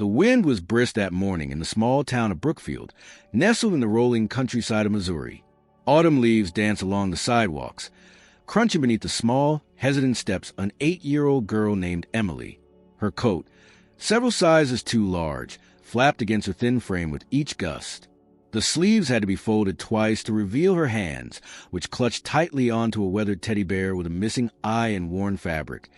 The wind was brisk that morning in the small town of Brookfield, nestled in the rolling countryside of Missouri. Autumn leaves danced along the sidewalks. Crunching beneath the small, hesitant steps, an 8-year-old girl named Emily. Her coat, several sizes too large, flapped against her thin frame with each gust. The sleeves had to be folded twice to reveal her hands, which clutched tightly onto a weathered teddy bear with a missing eye and worn fabric.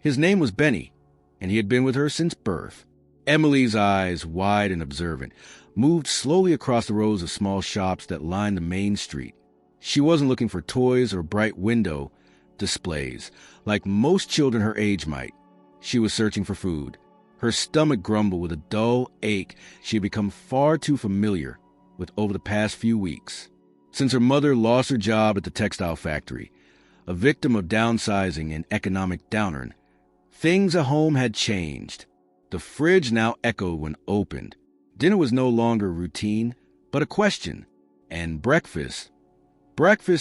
His name was Benny, and he had been with her since birth. Emily's eyes, wide and observant, moved slowly across the rows of small shops that lined the main street. She wasn't looking for toys or bright window displays, like most children her age might. She was searching for food. Her stomach grumbled with a dull ache she had become far too familiar with over the past few weeks. Since her mother lost her job at the textile factory, a victim of downsizing and economic downturn, things at home had changed. The fridge now echoed when opened. Dinner was no longer routine, but a question. And breakfast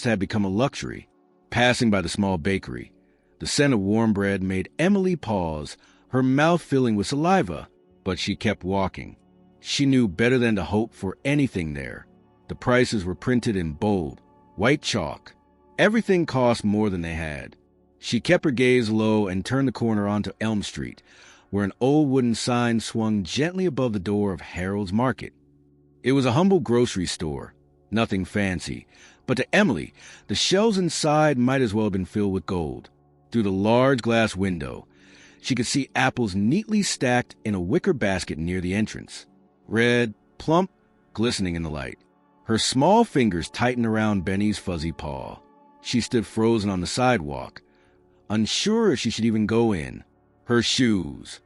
had become a luxury. Passing by the small bakery, the scent of warm bread made Emily pause, her mouth filling with saliva, but she kept walking. She knew better than to hope for anything there. The prices were printed in bold, white chalk. Everything cost more than they had. She kept her gaze low and turned the corner onto Elm Street, where an old wooden sign swung gently above the door of Harold's Market. It was a humble grocery store, nothing fancy, but to Emily, the shelves inside might as well have been filled with gold. Through the large glass window, she could see apples neatly stacked in a wicker basket near the entrance, red, plump, glistening in the light. Her small fingers tightened around Benny's fuzzy paw. She stood frozen on the sidewalk, unsure if she should even go in. Her shoes,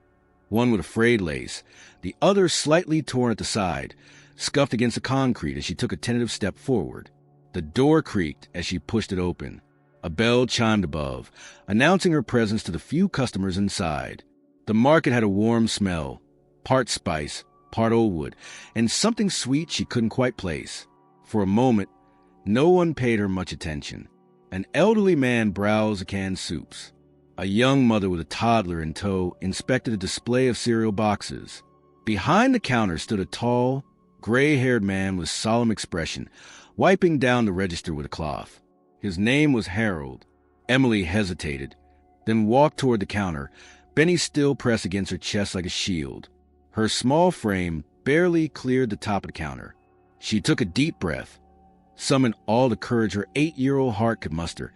one with a frayed lace, the other slightly torn at the side, scuffed against the concrete as she took a tentative step forward. The door creaked as she pushed it open. A bell chimed above, announcing her presence to the few customers inside. The market had a warm smell, part spice, part old wood, and something sweet she couldn't quite place. For a moment, no one paid her much attention. An elderly man browsed the canned soups. A young mother with a toddler in tow inspected a display of cereal boxes. Behind the counter stood a tall, gray-haired man with solemn expression, wiping down the register with a cloth. His name was Harold. Emily hesitated, then walked toward the counter, Benny still pressed against her chest like a shield. Her small frame barely cleared the top of the counter. She took a deep breath, summoned all the courage her 8-year-old heart could muster,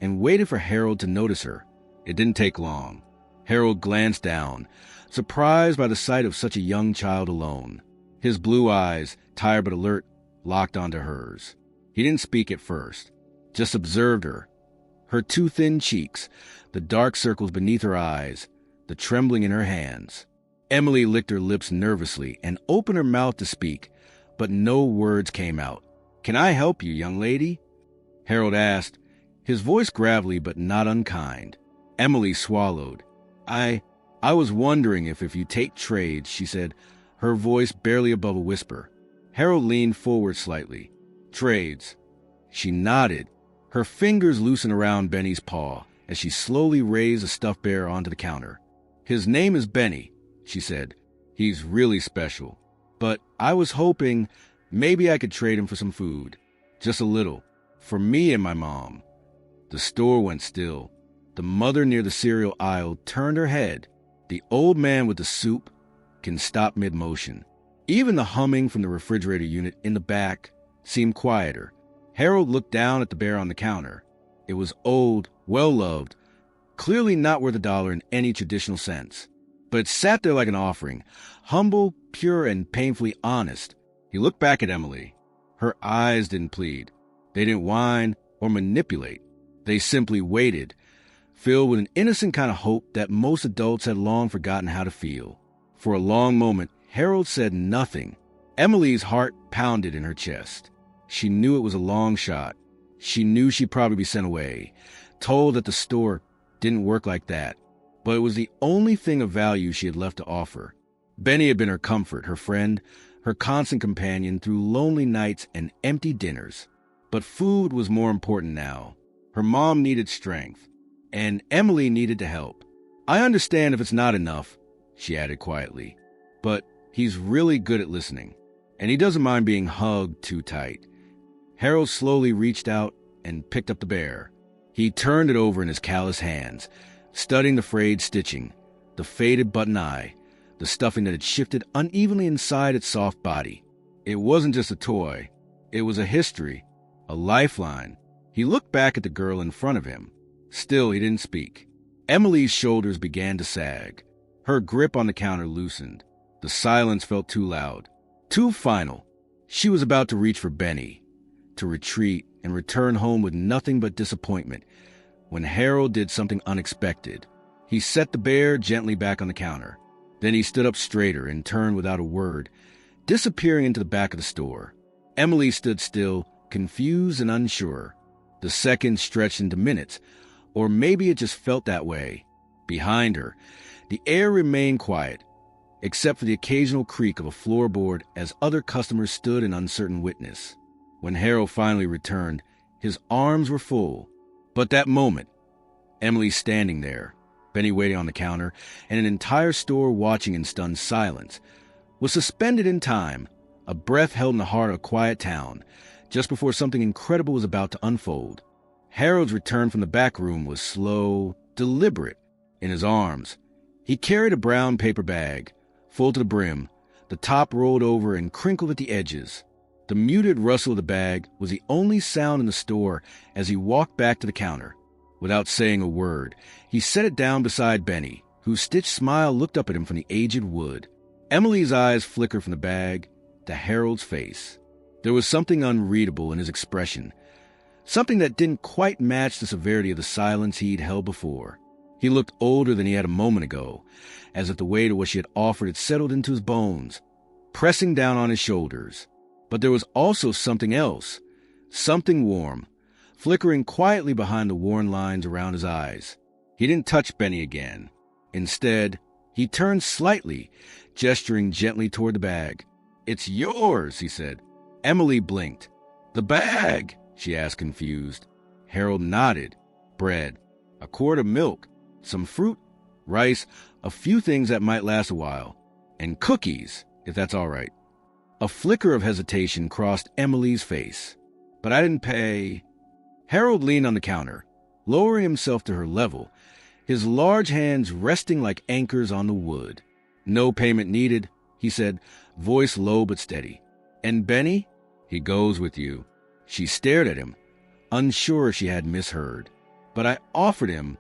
and waited for Harold to notice her. It didn't take long. Harold glanced down, surprised by the sight of such a young child alone. His blue eyes, tired but alert, locked onto hers. He didn't speak at first, just observed her. Her too thin cheeks, the dark circles beneath her eyes, the trembling in her hands. Emily licked her lips nervously and opened her mouth to speak, but no words came out. "Can I help you, young lady?" Harold asked, his voice gravelly but not unkind. Emily swallowed. I was wondering if you take trades," she said, her voice barely above a whisper. Harold leaned forward slightly. "Trades." She nodded. Her fingers loosened around Benny's paw as she slowly raised a stuffed bear onto the counter. "His name is Benny," she said. "He's really special. But I was hoping maybe I could trade him for some food. Just a little. For me and my mom." The store went still. The mother near the cereal aisle turned her head. The old man with the soup can stop mid-motion. Even the humming from the refrigerator unit in the back seemed quieter. Harold looked down at the bear on the counter. It was old, well-loved, clearly not worth $1 in any traditional sense. But it sat there like an offering, humble, pure, and painfully honest. He looked back at Emily. Her eyes didn't plead. They didn't whine or manipulate. They simply waited, filled with an innocent kind of hope that most adults had long forgotten how to feel. For a long moment, Harold said nothing. Emily's heart pounded in her chest. She knew it was a long shot. She knew she'd probably be sent away, told that the store didn't work like that. But it was the only thing of value she had left to offer. Benny had been her comfort, her friend, her constant companion through lonely nights and empty dinners. But food was more important now. Her mom needed strength, and Emily needed to help. "I understand if it's not enough," she added quietly. but he's really good at listening, and he doesn't mind being hugged too tight. Harold slowly reached out and picked up the bear. He turned it over in his callous hands, studying the frayed stitching, the faded button eye, the stuffing that had shifted unevenly inside its soft body. It wasn't just a toy. It was a history, a lifeline. He looked back at the girl in front of him. Still, he didn't speak. Emily's shoulders began to sag. Her grip on the counter loosened. The silence felt too loud, too final. She was about to reach for Benny, to retreat and return home with nothing but disappointment, when Harold did something unexpected. He set the bear gently back on the counter. Then he stood up straighter and turned without a word, disappearing into the back of the store. Emily stood still, confused and unsure. The seconds stretched into minutes, or maybe it just felt that way. Behind her, the air remained quiet, except for the occasional creak of a floorboard as other customers stood in uncertain witness. When Harold finally returned, his arms were full. But that moment, Emily standing there, Benny waiting on the counter, and an entire store watching in stunned silence, was suspended in time, a breath held in the heart of a quiet town, just before something incredible was about to unfold. Harold's return from the back room was slow, deliberate. In his arms, he carried a brown paper bag, full to the brim, the top rolled over and crinkled at the edges. The muted rustle of the bag was the only sound in the store as he walked back to the counter. Without saying a word, he set it down beside Benny, whose stitched smile looked up at him from the aged wood. Emily's eyes flickered from the bag to Harold's face. There was something unreadable in his expression, something that didn't quite match the severity of the silence he'd held before. He looked older than he had a moment ago, as if the weight of what she had offered had settled into his bones, pressing down on his shoulders. But there was also something else, something warm, flickering quietly behind the worn lines around his eyes. He didn't touch Benny again. Instead, he turned slightly, gesturing gently toward the bag. "It's yours," he said. Emily blinked. "The bag?" she asked, confused. Harold nodded. "Bread, a quart of milk, some fruit, rice, a few things that might last a while, and cookies, if that's all right." A flicker of hesitation crossed Emily's face. "But I didn't pay." Harold leaned on the counter, lowering himself to her level, his large hands resting like anchors on the wood. "No payment needed," he said, voice low but steady. "And Benny? He goes with you." She stared at him, unsure she had misheard. "But I offered him."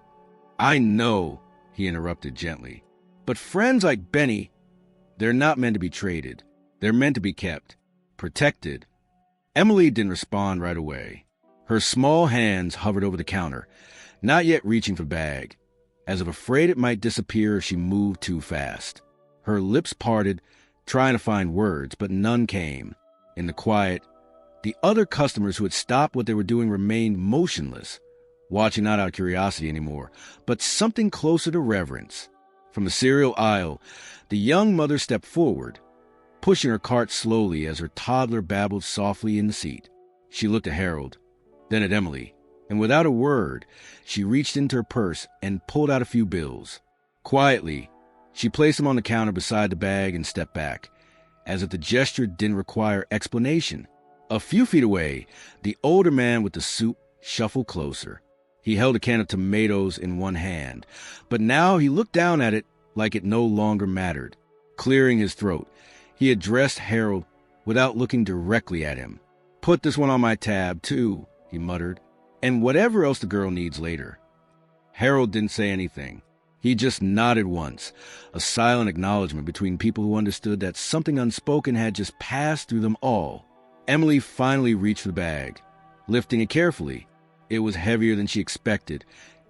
"I know," he interrupted gently. "But friends like Benny, they're not meant to be traded. They're meant to be kept, protected." Emily didn't respond right away. Her small hands hovered over the counter, not yet reaching for the bag, as if afraid it might disappear if she moved too fast. Her lips parted, trying to find words, but none came. In the quiet, the other customers who had stopped what they were doing remained motionless, watching not out of curiosity anymore, but something closer to reverence. From the cereal aisle, the young mother stepped forward, pushing her cart slowly as her toddler babbled softly in the seat. She looked at Harold, then at Emily, and without a word, she reached into her purse and pulled out a few bills. Quietly, she placed them on the counter beside the bag and stepped back, as if the gesture didn't require explanation. A few feet away, the older man with the soup shuffled closer. He held a can of tomatoes in one hand, but now he looked down at it like it no longer mattered. Clearing his throat, he addressed Harold without looking directly at him. "Put this one on my tab, too," he muttered, "and whatever else the girl needs later." Harold didn't say anything. He just nodded once, a silent acknowledgement between people who understood that something unspoken had just passed through them all. Emily finally reached for the bag, lifting it carefully. It was heavier than she expected,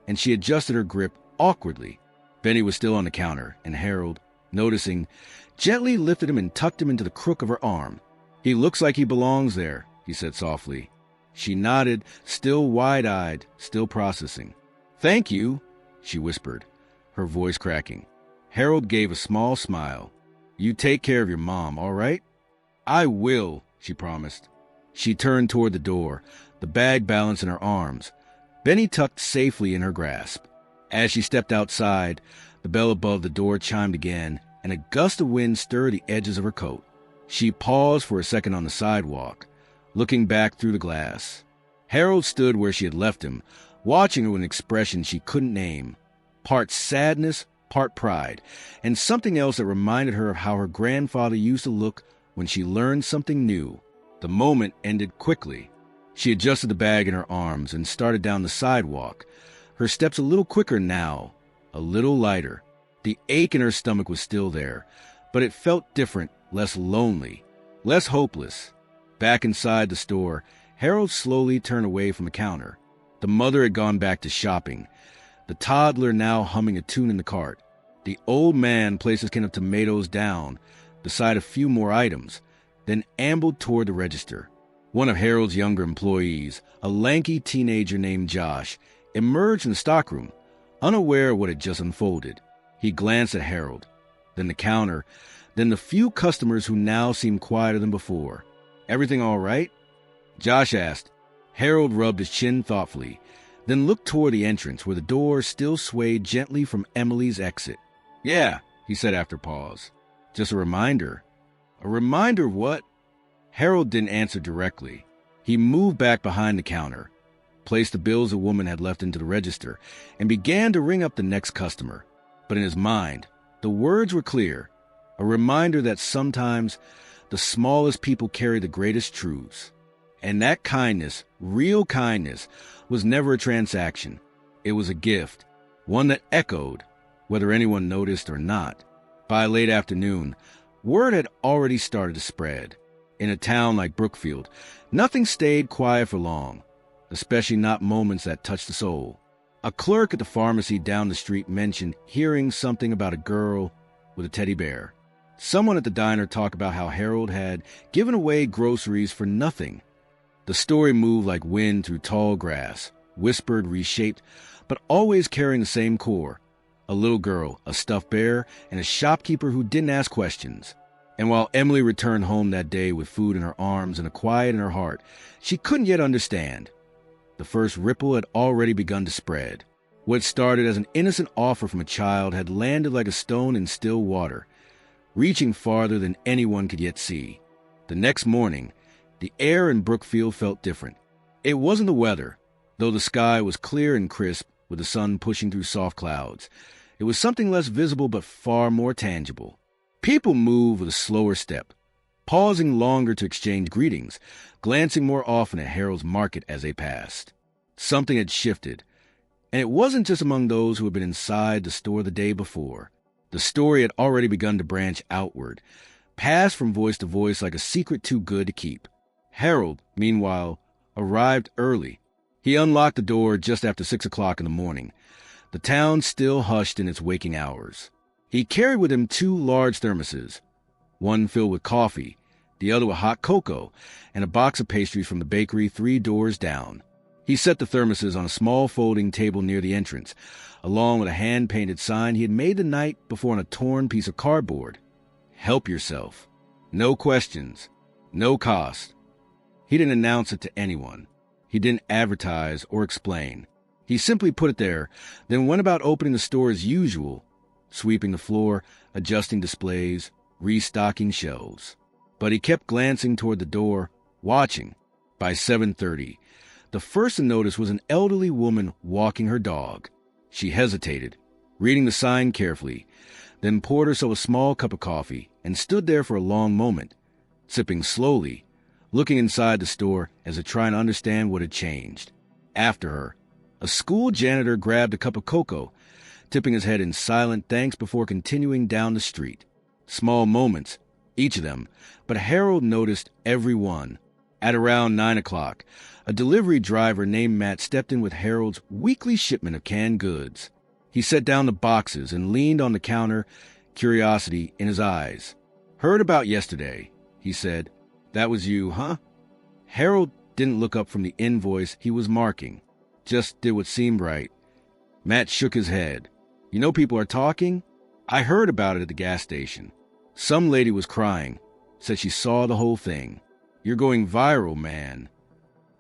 and she adjusted her grip awkwardly. Benny was still on the counter, and Harold, noticing, gently lifted him and tucked him into the crook of her arm. "He looks like he belongs there," he said softly. She nodded, still wide-eyed, still processing. "Thank you," she whispered, her voice cracking. Harold gave a small smile. "You take care of your mom, all right?" "I will," she promised. She turned toward the door, the bag balanced in her arms, Benny tucked safely in her grasp. As she stepped outside, the bell above the door chimed again, and a gust of wind stirred the edges of her coat. She paused for a second on the sidewalk, looking back through the glass. Harold stood where she had left him, watching her with an expression she couldn't name, part sadness, part pride, and something else that reminded her of how her grandfather used to look when she learned something new. The moment ended quickly. She adjusted the bag in her arms and started down the sidewalk, her steps a little quicker now, a little lighter. The ache in her stomach was still there, but it felt different, less lonely, less hopeless. Back inside the store, Harold slowly turned away from the counter. The mother had gone back to shopping, the toddler now humming a tune in the cart. The old man placed his can of tomatoes down beside a few more items, then ambled toward the register. One of Harold's younger employees, a lanky teenager named Josh, emerged from the stockroom, unaware of what had just unfolded. He glanced at Harold, then the counter, then the few customers who now seemed quieter than before. "Everything all right?" Josh asked. Harold rubbed his chin thoughtfully, then looked toward the entrance where the door still swayed gently from Emily's exit. "Yeah," he said after a pause. "Just a reminder." "A reminder of what?" Harold didn't answer directly. He moved back behind the counter, placed the bills the woman had left into the register, and began to ring up the next customer. But in his mind, the words were clear, a reminder that sometimes the smallest people carry the greatest truths. And that kindness, real kindness, was never a transaction. It was a gift, one that echoed, whether anyone noticed or not. By late afternoon, word had already started to spread. In a town like Brookfield, nothing stayed quiet for long, especially not moments that touched the soul. A clerk at the pharmacy down the street mentioned hearing something about a girl with a teddy bear. Someone at the diner talked about how Harold had given away groceries for nothing. The story moved like wind through tall grass, whispered, reshaped, but always carrying the same core. A little girl, a stuffed bear, and a shopkeeper who didn't ask questions. And while Emily returned home that day with food in her arms and a quiet in her heart, she couldn't yet understand. The first ripple had already begun to spread. What started as an innocent offer from a child had landed like a stone in still water, reaching farther than anyone could yet see. The next morning, the air in Brookfield felt different. It wasn't the weather, though the sky was clear and crisp with the sun pushing through soft clouds. It was something less visible but far more tangible. People moved with a slower step, pausing longer to exchange greetings, glancing more often at Harold's market as they passed. Something had shifted, and it wasn't just among those who had been inside the store the day before. The story had already begun to branch outward, passed from voice to voice like a secret too good to keep. Harold, meanwhile, arrived early. He unlocked the door just after 6 o'clock in the morning, the town still hushed in its waking hours. He carried with him 2 large thermoses, one filled with coffee, the other with hot cocoa, and a box of pastries from the bakery 3 doors down. He set the thermoses on a small folding table near the entrance, along with a hand-painted sign he had made the night before on a torn piece of cardboard. "Help yourself. No questions. No cost." He didn't announce it to anyone. He didn't advertise or explain. He simply put it there, then went about opening the store as usual, sweeping the floor, adjusting displays, restocking shelves. But he kept glancing toward the door, watching. By 7:30, the first to notice was an elderly woman walking her dog. She hesitated, reading the sign carefully, then poured herself a small cup of coffee and stood there for a long moment, sipping slowly, looking inside the store as if trying to understand what had changed. After her, a school janitor grabbed a cup of cocoa, tipping his head in silent thanks before continuing down the street. Small moments, each of them, but Harold noticed every one. At around 9 o'clock, a delivery driver named Matt stepped in with Harold's weekly shipment of canned goods. He set down the boxes and leaned on the counter, curiosity in his eyes. "Heard about yesterday," he said. "That was you, huh?" Harold didn't look up from the invoice he was marking, just did what seemed right. Matt shook his head. "You know people are talking? I heard about it at the gas station. Some lady was crying, said she saw the whole thing. You're going viral, man."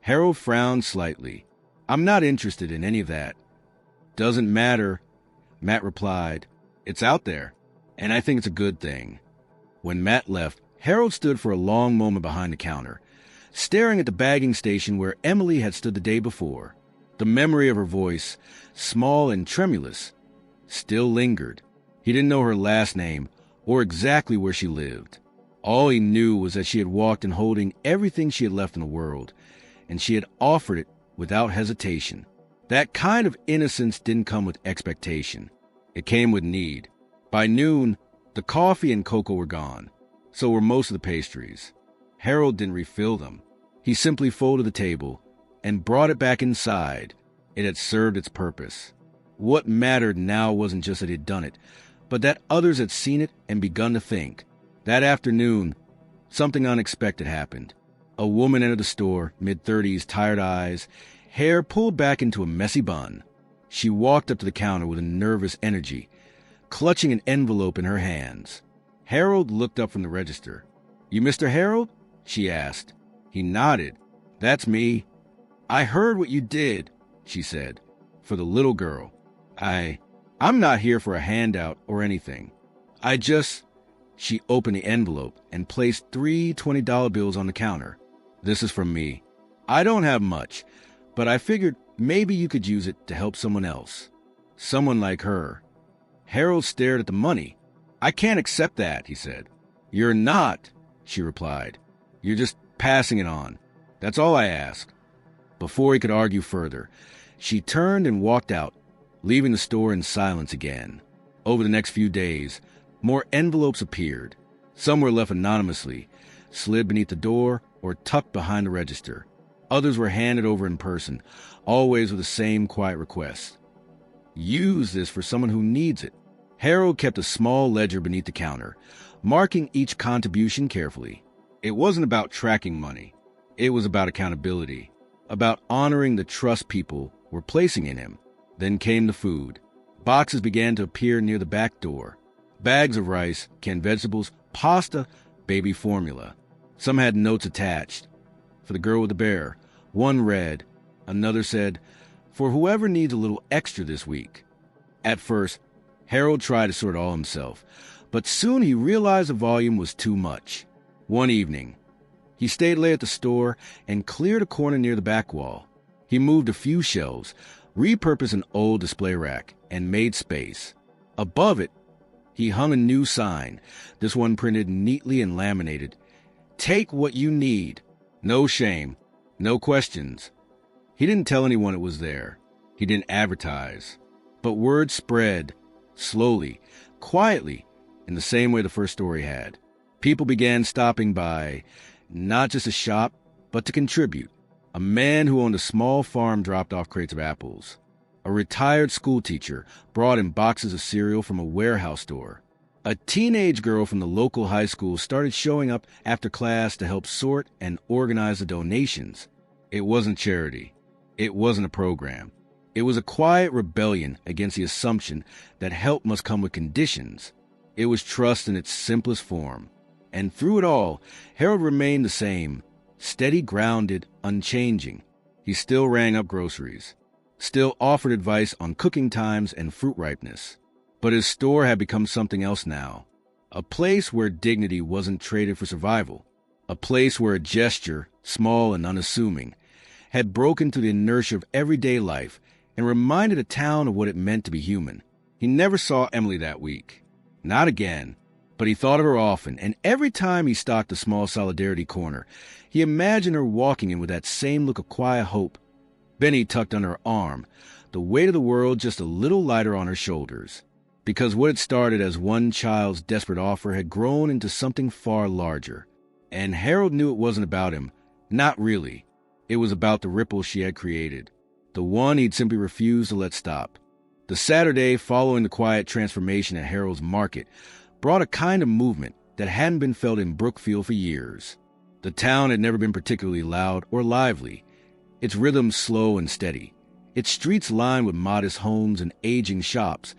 Harold frowned slightly. "I'm not interested in any of that." "Doesn't matter," Matt replied. "It's out there." And I think it's a good thing. When Matt left, Harold stood for a long moment behind the counter, staring at the bagging station where Emily had stood the day before. The memory of her voice, small and tremulous, still lingered. He didn't know her last name or exactly where she lived. All he knew was that she had walked in holding everything she had left in the world, and she had offered it without hesitation. That kind of innocence didn't come with expectation. It came with need. By noon, the coffee and cocoa were gone. So were most of the pastries. Harold didn't refill them. He simply folded the table and brought it back inside. It had served its purpose. What mattered now wasn't just that he'd done it, but that others had seen it and begun to think. That afternoon, something unexpected happened. A woman entered the store, mid-30s, tired eyes, hair pulled back into a messy bun. She walked up to the counter with a nervous energy, clutching an envelope in her hands. Harold looked up from the register. "You Mr. Harold?" she asked. He nodded. "That's me." "I heard what you did," she said. "For the little girl. I'm not here for a handout or anything. She opened the envelope and placed 3 $20 bills on the counter. "This is from me. I don't have much, but I figured maybe you could use it to help someone else. Someone like her." Harold stared at the money. "I can't accept that," he said. "You're not," she replied. "You're just passing it on. That's all I ask." Before he could argue further, she turned and walked out, leaving the store in silence again. Over the next few days, more envelopes appeared. Some were left anonymously, slid beneath the door, or tucked behind the register. Others were handed over in person, always with the same quiet request: "Use this for someone who needs it." Harold kept a small ledger beneath the counter, marking each contribution carefully. It wasn't about tracking money. It was about accountability, about honoring the trust people were placing in him. Then came the food. Boxes began to appear near the back door. Bags of rice, canned vegetables, pasta, baby formula. Some had notes attached. For the girl with the bear. One read. Another said, "For whoever needs a little extra this week." At first, Harold tried to sort it all himself, but soon he realized the volume was too much. One evening, he stayed late at the store and cleared a corner near the back wall. He moved a few shelves, repurposed an old display rack, and made space. Above it, he hung a new sign, this one printed neatly and laminated. "Take what you need. No shame. No questions." He didn't tell anyone it was there. He didn't advertise. But word spread, slowly, quietly, in the same way the first story had. People began stopping by, not just to shop, but to contribute. A man who owned a small farm dropped off crates of apples. A retired schoolteacher brought in boxes of cereal from a warehouse store. A teenage girl from the local high school started showing up after class to help sort and organize the donations. It wasn't charity. It wasn't a program. It was a quiet rebellion against the assumption that help must come with conditions. It was trust in its simplest form. And through it all, Harold remained the same, steady, grounded, unchanging. He still rang up groceries, still offered advice on cooking times and fruit ripeness. But his store had become something else now. A place where dignity wasn't traded for survival. A place where a gesture, small and unassuming, had broken through the inertia of everyday life and reminded a town of what it meant to be human. He never saw Emily that week. Not again. But he thought of her often, and every time he stocked a small solidarity corner, he imagined her walking in with that same look of quiet hope. Benny tucked under her arm, the weight of the world just a little lighter on her shoulders. Because what had started as one child's desperate offer had grown into something far larger. And Harold knew it wasn't about him. Not really. It was about the ripple she had created. The one he'd simply refused to let stop. The Saturday following the quiet transformation at Harold's Market brought a kind of movement that hadn't been felt in Brookfield for years. The town had never been particularly loud or lively, its rhythm slow and steady, its streets lined with modest homes and aging shops.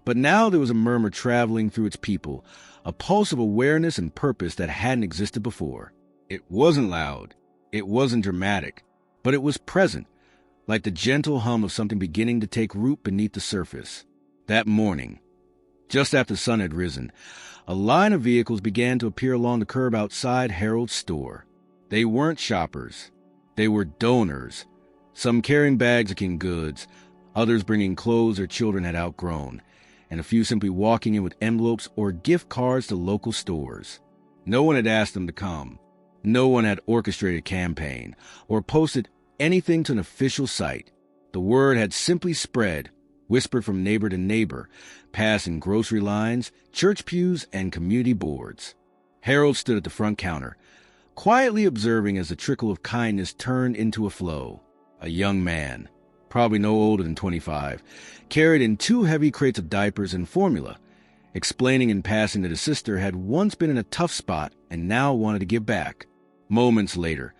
But now there was a murmur traveling through its people, a pulse of awareness and purpose that hadn't existed before. It wasn't loud, it wasn't dramatic, but it was present, like the gentle hum of something beginning to take root beneath the surface. That morning, Just after the sun had risen, a line of vehicles began to appear along the curb outside Harold's store. They weren't shoppers. They were donors, some carrying bags of canned goods, others bringing clothes their children had outgrown, and a few simply walking in with envelopes or gift cards to local stores. No one had asked them to come. No one had orchestrated a campaign or posted anything to an official site. The word had simply spread, whispered from neighbor to neighbor, passing grocery lines, church pews, and community boards. Harold stood at the front counter, quietly observing as the trickle of kindness turned into a flow. A young man, probably no older than 25, carried in 2 heavy crates of diapers and formula, explaining in passing that his sister had once been in a tough spot and now wanted to give back. Moments later,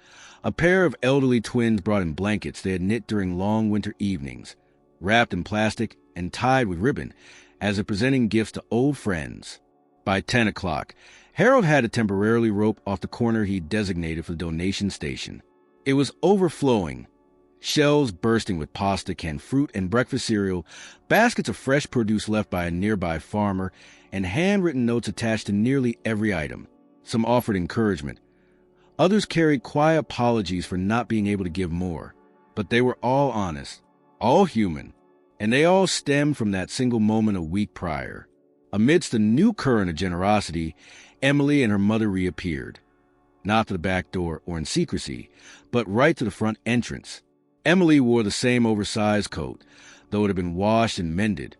a pair of elderly twins brought in blankets they had knit during long winter evenings, wrapped in plastic and tied with ribbon, as if presenting gifts to old friends. By 10 o'clock, Harold had to temporarily rope off the corner he'd designated for the donation station. It was overflowing. Shelves bursting with pasta, canned fruit, and breakfast cereal, baskets of fresh produce left by a nearby farmer, and handwritten notes attached to nearly every item. Some offered encouragement. Others carried quiet apologies for not being able to give more. But they were all honest, all human, and they all stemmed from that single moment a week prior. Amidst a new current of generosity, Emily and her mother reappeared. Not to the back door or in secrecy, but right to the front entrance. Emily wore the same oversized coat, though it had been washed and mended,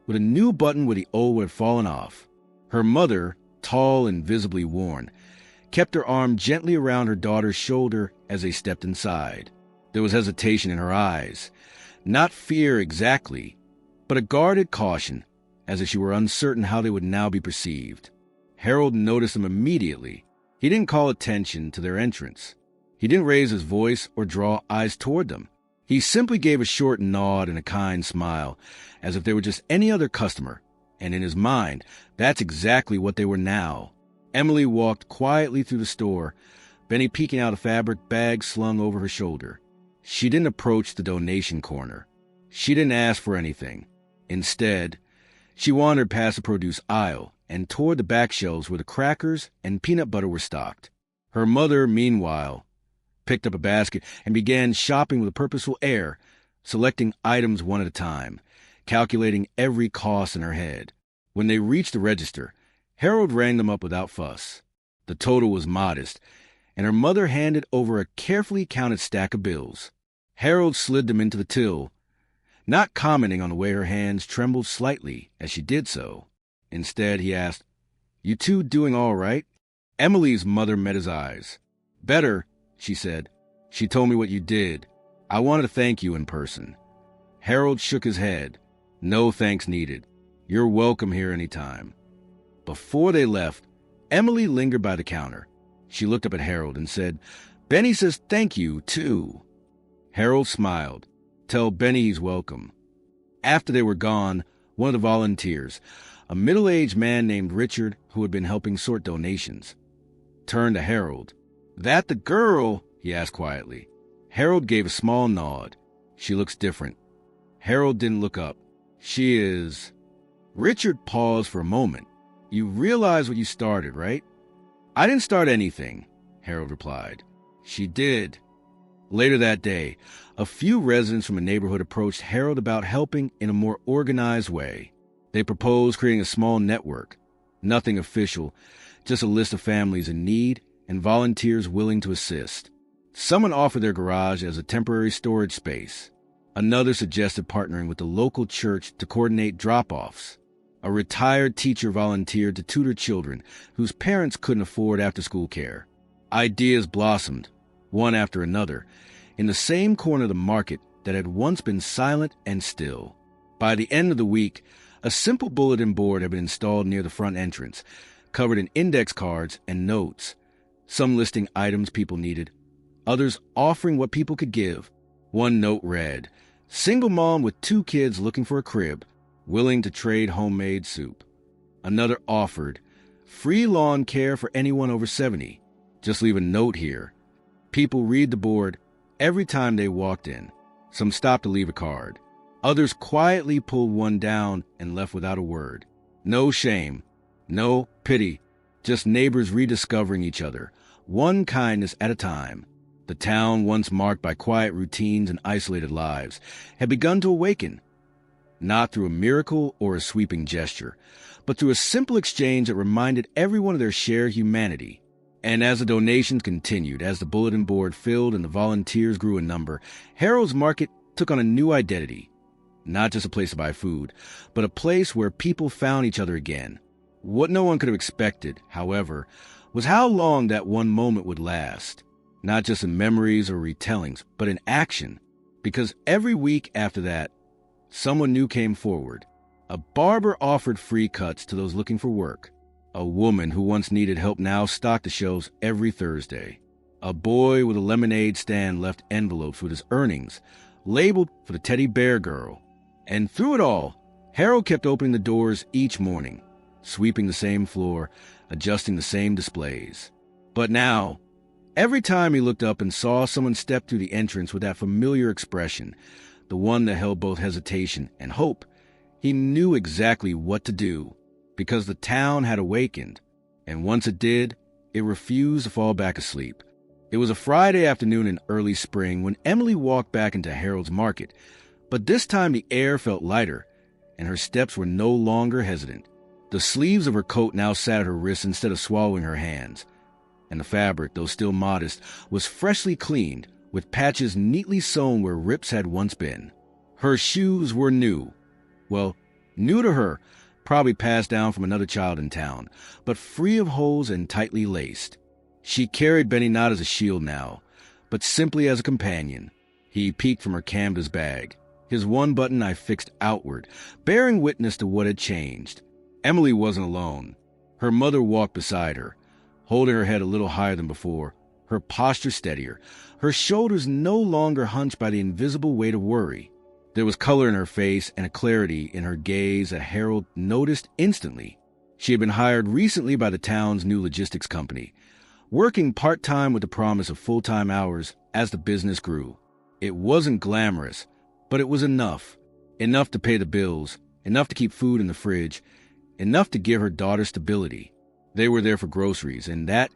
with a new button where the old had fallen off. Her mother, tall and visibly worn, kept her arm gently around her daughter's shoulder as they stepped inside. There was hesitation in her eyes. Not fear exactly, but a guarded caution, as if she were uncertain how they would now be perceived. Harold noticed them immediately. He didn't call attention to their entrance. He didn't raise his voice or draw eyes toward them. He simply gave a short nod and a kind smile, as if they were just any other customer, and in his mind, that's exactly what they were now. Emily walked quietly through the store, Benny peeking out a fabric bag slung over her shoulder. She didn't approach the donation corner. She didn't ask for anything. Instead, she wandered past the produce aisle and toward the back shelves where the crackers and peanut butter were stocked. Her mother, meanwhile, picked up a basket and began shopping with a purposeful air, selecting items one at a time, calculating every cost in her head. When they reached the register, Harold rang them up without fuss. The total was modest, and her mother handed over a carefully counted stack of bills. Harold slid them into the till, not commenting on the way her hands trembled slightly as she did so. Instead, he asked, "You two doing all right?" Emily's mother met his eyes. "Better," she said. "She told me what you did. I wanted to thank you in person." Harold shook his head. "No thanks needed. You're welcome here anytime." Before they left, Emily lingered by the counter. She looked up at Harold and said, "Benny says thank you, too." Harold smiled. "Tell Benny he's welcome." After they were gone, one of the volunteers, a middle-aged man named Richard who had been helping sort donations, turned to Harold. "That the girl?" he asked quietly. Harold gave a small nod. "She looks different." Harold didn't look up. "She is..." Richard paused for a moment. "You realize what you started, right?" "I didn't start anything," Harold replied. "She did." Later that day, a few residents from a neighborhood approached Harold about helping in a more organized way. They proposed creating a small network. Nothing official, just a list of families in need and volunteers willing to assist. Someone offered their garage as a temporary storage space. Another suggested partnering with the local church to coordinate drop-offs. A retired teacher volunteered to tutor children whose parents couldn't afford after-school care. Ideas blossomed, one after another, in the same corner of the market that had once been silent and still. By the end of the week, a simple bulletin board had been installed near the front entrance, covered in index cards and notes, some listing items people needed, others offering what people could give. One note read, "Single mom with 2 kids looking for a crib, willing to trade homemade soup." Another offered, "Free lawn care for anyone over 70. Just leave a note here." People read the board every time they walked in. Some stopped to leave a card. Others quietly pulled one down and left without a word. No shame, no pity, just neighbors rediscovering each other, one kindness at a time. The town, once marked by quiet routines and isolated lives, had begun to awaken, not through a miracle or a sweeping gesture, but through a simple exchange that reminded everyone of their shared humanity. And as the donations continued, as the bulletin board filled and the volunteers grew in number, Harold's Market took on a new identity. Not just a place to buy food, but a place where people found each other again. What no one could have expected, however, was how long that one moment would last. Not just in memories or retellings, but in action. Because every week after that, someone new came forward. A barber offered free cuts to those looking for work. A woman who once needed help now stocked the shelves every Thursday. A boy with a lemonade stand left envelopes with his earnings, labeled for the teddy bear girl. And through it all, Harold kept opening the doors each morning, sweeping the same floor, adjusting the same displays. But now, every time he looked up and saw someone step through the entrance with that familiar expression, the one that held both hesitation and hope, he knew exactly what to do, because the town had awakened, and once it did, it refused to fall back asleep. It was a Friday afternoon in early spring when Emily walked back into Harold's Market, but this time the air felt lighter, and her steps were no longer hesitant. The sleeves of her coat now sat at her wrists instead of swallowing her hands, and the fabric, though still modest, was freshly cleaned, with patches neatly sewn where rips had once been. Her shoes were new. Well, new to her, probably passed down from another child in town, but free of holes and tightly laced. She carried Benny not as a shield now, but simply as a companion. He peeked from her canvas bag, his one button knife fixed outward, bearing witness to what had changed. Emily wasn't alone. Her mother walked beside her, holding her head a little higher than before, her posture steadier, her shoulders no longer hunched by the invisible weight of worry. There was color in her face and a clarity in her gaze that Harold noticed instantly. She had been hired recently by the town's new logistics company, working part-time with the promise of full-time hours as the business grew. It wasn't glamorous, but it was enough. Enough to pay the bills, enough to keep food in the fridge, enough to give her daughter stability. They were there for groceries, and that,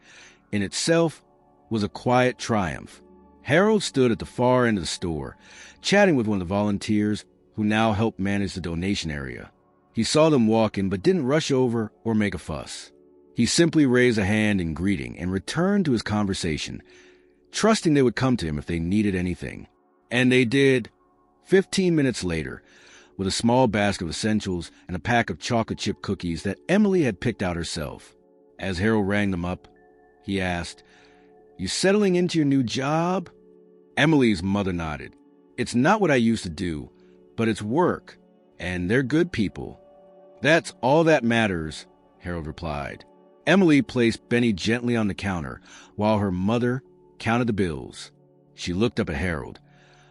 in itself, was a quiet triumph. Harold stood at the far end of the store, chatting with one of the volunteers who now helped manage the donation area. He saw them walk in but didn't rush over or make a fuss. He simply raised a hand in greeting and returned to his conversation, trusting they would come to him if they needed anything. And they did. 15 minutes later, with a small basket of essentials and a pack of chocolate chip cookies that Emily had picked out herself. As Harold rang them up, he asked, "You settling into your new job?" Emily's mother nodded. "It's not what I used to do, but it's work, and they're good people." "That's all that matters," Harold replied. Emily placed Benny gently on the counter while her mother counted the bills. She looked up at Harold,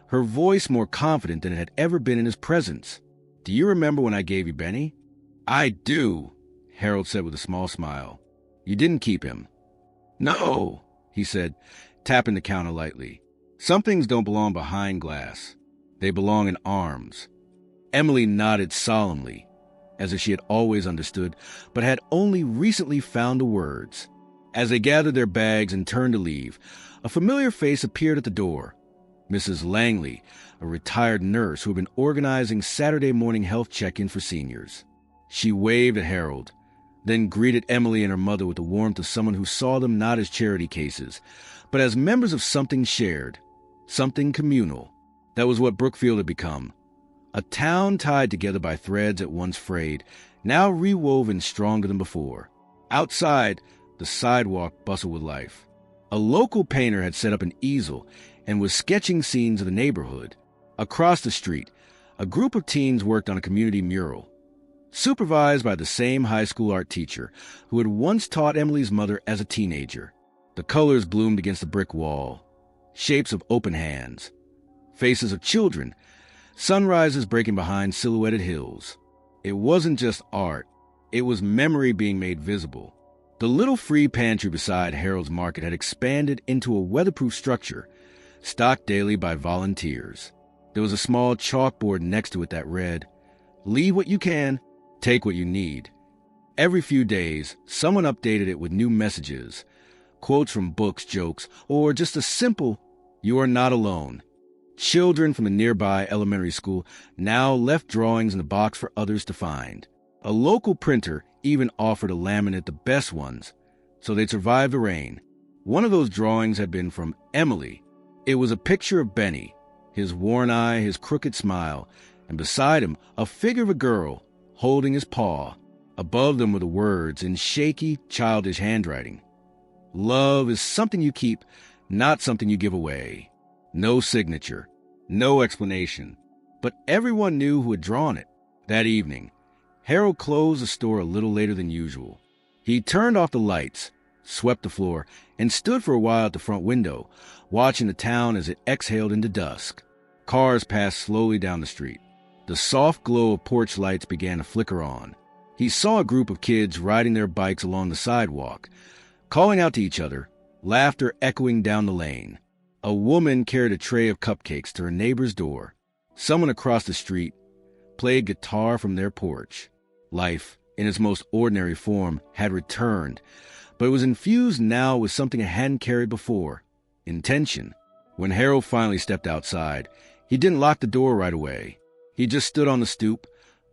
her voice more confident than it had ever been in his presence. "Do you remember when I gave you Benny?" "I do," Harold said with a small smile. "You didn't keep him." "No," he said, tapping the counter lightly. "Some things don't belong behind glass. They belong in arms." Emily nodded solemnly, as if she had always understood, but had only recently found the words. As they gathered their bags and turned to leave, a familiar face appeared at the door. Mrs. Langley, a retired nurse who had been organizing Saturday morning health check-in for seniors. She waved at Harold, then greeted Emily and her mother with the warmth of someone who saw them not as charity cases, but as members of something shared, something communal. That was what Brookfield had become. A town tied together by threads at once frayed, now rewoven stronger than before. Outside, the sidewalk bustled with life. A local painter had set up an easel and was sketching scenes of the neighborhood. Across the street, a group of teens worked on a community mural, supervised by the same high school art teacher who had once taught Emily's mother as a teenager. The colors bloomed against the brick wall, shapes of open hands, faces of children, sunrises breaking behind silhouetted hills. It wasn't just art, it was memory being made visible. The little free pantry beside Harold's Market had expanded into a weatherproof structure, stocked daily by volunteers. There was a small chalkboard next to it that read, "Leave what you can, take what you need," Every few days, someone updated it with new messages, quotes from books, jokes, or just a simple, "You are not alone." Children from the nearby elementary school now left drawings in the box for others to find. A local printer even offered to laminate the best ones, so they'd survive the rain. One of those drawings had been from Emily. It was a picture of Benny, his worn eye, his crooked smile, and beside him, a figure of a girl holding his paw. Above them were the words in shaky, childish handwriting. "Love is something you keep, not something you give away." No signature, no explanation, but everyone knew who had drawn it. That evening, Harold closed the store a little later than usual. He turned off the lights, swept the floor, and stood for a while at the front window, watching the town as it exhaled into dusk. Cars passed slowly down the street. The soft glow of porch lights began to flicker on. He saw a group of kids riding their bikes along the sidewalk, calling out to each other, laughter echoing down the lane. A woman carried a tray of cupcakes to her neighbor's door. Someone across the street played guitar from their porch. Life, in its most ordinary form, had returned, but it was infused now with something it hadn't carried before: intention. When Harold finally stepped outside, he didn't lock the door right away. He just stood on the stoop,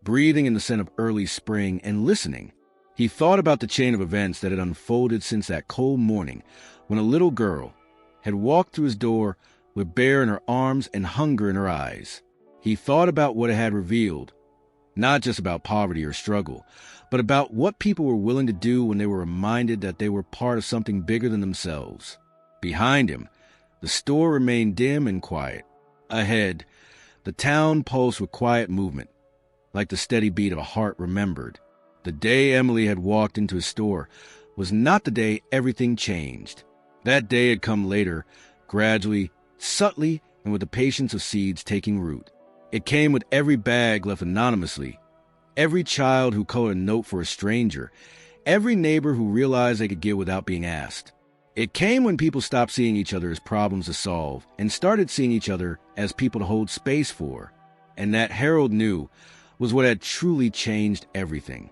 breathing in the scent of early spring and listening. He thought about the chain of events that had unfolded since that cold morning when a little girl had walked through his door with bear in her arms and hunger in her eyes. He thought about what it had revealed, not just about poverty or struggle, but about what people were willing to do when they were reminded that they were part of something bigger than themselves. Behind him, the store remained dim and quiet. Ahead, the town pulsed with quiet movement, like the steady beat of a heart remembered. The day Emily had walked into his store was not the day everything changed. That day had come later, gradually, subtly, and with the patience of seeds taking root. It came with every bag left anonymously, every child who colored a note for a stranger, every neighbor who realized they could give without being asked. It came when people stopped seeing each other as problems to solve and started seeing each other as people to hold space for. And that Harold knew was what had truly changed everything.